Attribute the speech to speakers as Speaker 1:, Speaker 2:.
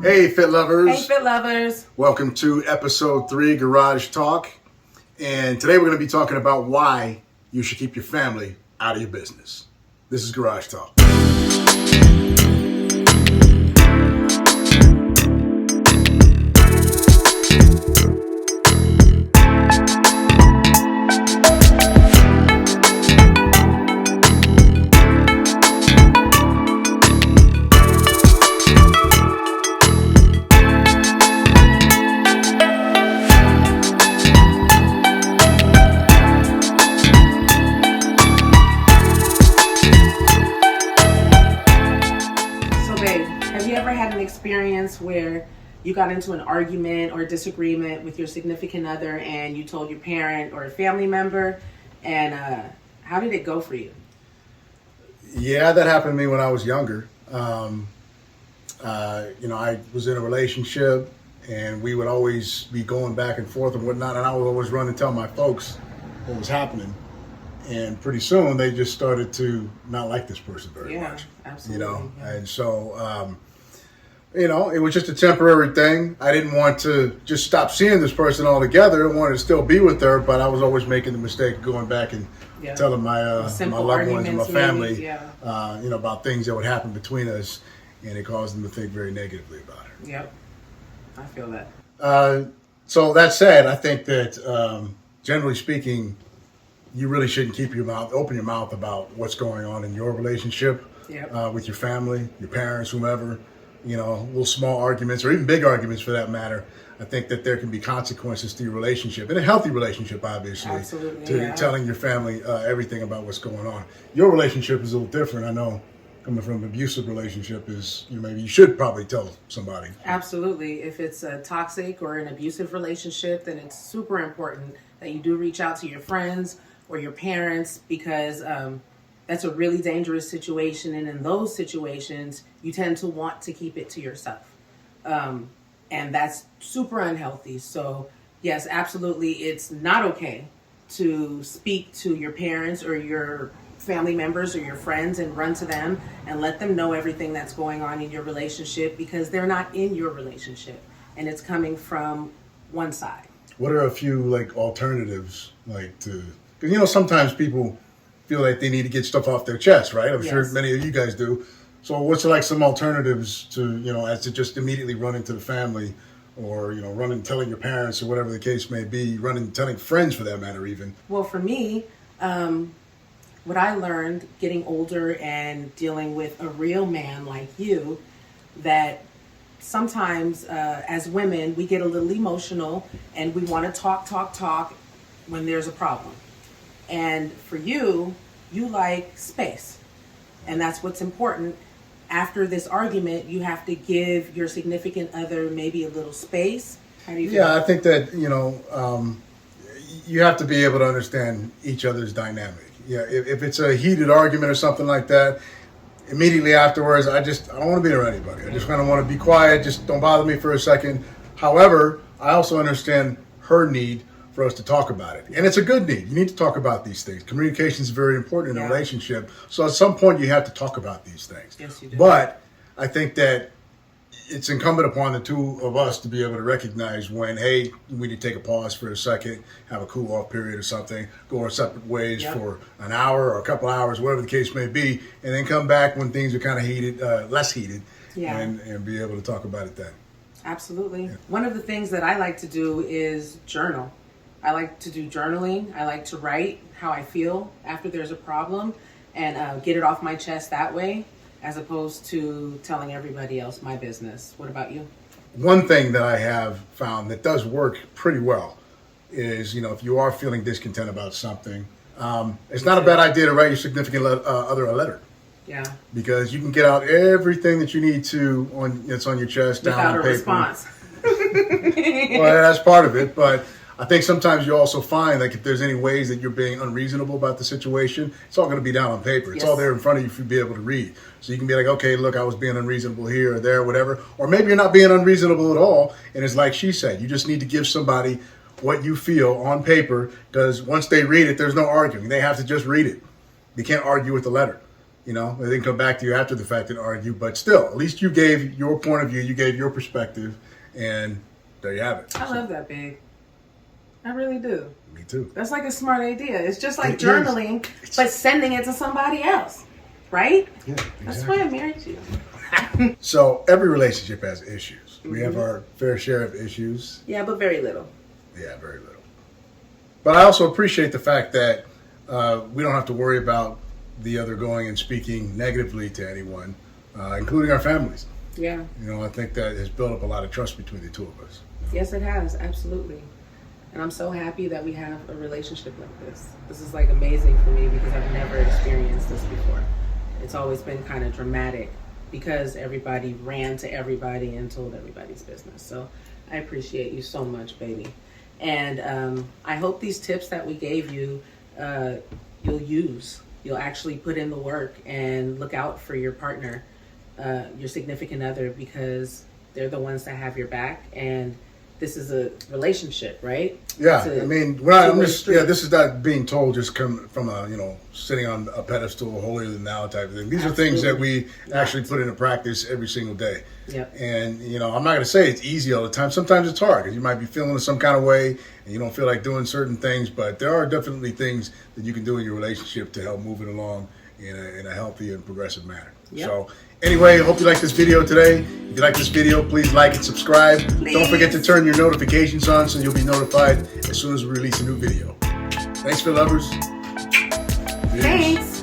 Speaker 1: Hey, Fit Lovers.
Speaker 2: Hey, Fit Lovers.
Speaker 1: Welcome to episode 3, Garage Talk. And today we're going to be talking about why you should keep your family out of your business. This is Garage Talk.
Speaker 2: Experience where you got into an argument or a disagreement with your significant other and you told your parent or a family member, and how did it go for you?
Speaker 1: Yeah, that happened to me when I was younger. I was in a relationship and we would always be going back and forth and whatnot, and I would always run and tell my folks what was happening. And pretty soon they just started to not like this person very much.
Speaker 2: Absolutely.
Speaker 1: And so it was just a temporary thing. I didn't want to just stop seeing this person altogether. I wanted to still be with her, but I was always making the mistake of going back and telling my loved ones and my family, about things that would happen between us, and it caused them to think very negatively about her.
Speaker 2: Yep, I feel that.
Speaker 1: So that said, I think that generally speaking, you really shouldn't open your mouth about what's going on in your relationship with your family, your parents, whomever. Little small arguments or even big arguments for that matter. I think that there can be consequences to your relationship, and a healthy relationship, obviously,
Speaker 2: Absolutely,
Speaker 1: telling your family everything about what's going on. Your relationship is a little different. I know coming from an abusive relationship is, maybe you should probably tell somebody.
Speaker 2: Absolutely. If it's a toxic or an abusive relationship, then it's super important that you do reach out to your friends or your parents, because that's a really dangerous situation, and in those situations, you tend to want to keep it to yourself. And that's super unhealthy. So, yes, absolutely, it's not okay to speak to your parents or your family members or your friends and run to them and let them know everything that's going on in your relationship, because they're not in your relationship, and it's coming from one side.
Speaker 1: What are a few, alternatives, because, sometimes people feel like they need to get stuff off their chest, right? I'm sure many of you guys do. So what's some alternatives to, as to just immediately run into the family, or, run and telling your parents or whatever the case may be, running telling friends for that matter even?
Speaker 2: Well, for me, what I learned getting older and dealing with a real man like you, that sometimes as women, we get a little emotional and we want to talk when there's a problem. And for you, you like space. And that's what's important. After this argument, you have to give your significant other maybe a little space. How do you feel?
Speaker 1: Yeah, I think that, you have to be able to understand each other's dynamic. Yeah, if it's a heated argument or something like that, immediately afterwards, I don't want to be around anybody. I just kind of want to be quiet. Just don't bother me for a second. However, I also understand her need for us to talk about it. And it's a good need. You need to talk about these things. Communication is very important in a relationship. So at some point you have to talk about these things.
Speaker 2: Yes, you do.
Speaker 1: But I think that it's incumbent upon the two of us to be able to recognize when, hey, we need to take a pause for a second, have a cool off period or something, go our separate ways for an hour or a couple hours, whatever the case may be, and then come back when things are kind of heated, less heated, and be able to talk about it then.
Speaker 2: Absolutely. Yeah. One of the things that I like to do is journal. I like to do journaling. I like to write how I feel after there's a problem and get it off my chest that way, as opposed to telling everybody else my business. What about you?
Speaker 1: One thing that I have found that does work pretty well is, if you are feeling discontent about something, it's not a bad idea to write your significant other a letter.
Speaker 2: Yeah.
Speaker 1: Because you can get out everything that you need to that's on your chest down on paper.
Speaker 2: Without a response.
Speaker 1: Well, that's part of it, but I think sometimes you also find, if there's any ways that you're being unreasonable about the situation, it's all going to be down on paper. It's all there in front of you for you to be able to read. So you can be like, okay, look, I was being unreasonable here or there, whatever. Or maybe you're not being unreasonable at all, and it's like she said, you just need to give somebody what you feel on paper, because once they read it, there's no arguing. They have to just read it. They can't argue with the letter. You know, they didn't come back to you after the fact and argue, but still, at least you gave your point of view, you gave your perspective, and there you have it.
Speaker 2: I love that, Big. I really do.
Speaker 1: Me too.
Speaker 2: That's like a smart idea. It's just like
Speaker 1: It
Speaker 2: journaling,
Speaker 1: is.
Speaker 2: but sending it to somebody else, right?
Speaker 1: Yeah,
Speaker 2: That's
Speaker 1: exactly.
Speaker 2: why I married you.
Speaker 1: So every relationship has issues. We have our fair share of issues.
Speaker 2: Yeah, but very little.
Speaker 1: Yeah, very little. But I also appreciate the fact that we don't have to worry about the other going and speaking negatively to anyone, including our families.
Speaker 2: Yeah.
Speaker 1: You know, I think that has built up a lot of trust between the two of us.
Speaker 2: Yes, it has. Absolutely. And I'm so happy that we have a relationship like this. This is like amazing for me because I've never experienced this before. It's always been kind of dramatic because everybody ran to everybody and told everybody's business. So I appreciate you so much, baby. And I hope these tips that we gave you, you'll use. You'll actually put in the work and look out for your partner, your significant other, because they're the ones that have your back. And this is a relationship, right?
Speaker 1: Yeah,
Speaker 2: It's a
Speaker 1: I mean, I'm
Speaker 2: two-way
Speaker 1: just
Speaker 2: street.
Speaker 1: this is not being told just come from a sitting on a pedestal, holier than thou type of thing. These are things that we actually put into practice every single day.
Speaker 2: Yep.
Speaker 1: And I'm not going to say it's easy all the time. Sometimes it's hard because you might be feeling some kind of way and you don't feel like doing certain things. But there are definitely things that you can do in your relationship to help move it along in a healthy and progressive manner.
Speaker 2: Yep.
Speaker 1: So anyway, hope you like this video today. If you like this video, please like and subscribe. Don't forget to turn your notifications on so you'll be notified as soon as we release a new video. Thanks for lovers. Peace.
Speaker 2: Thanks.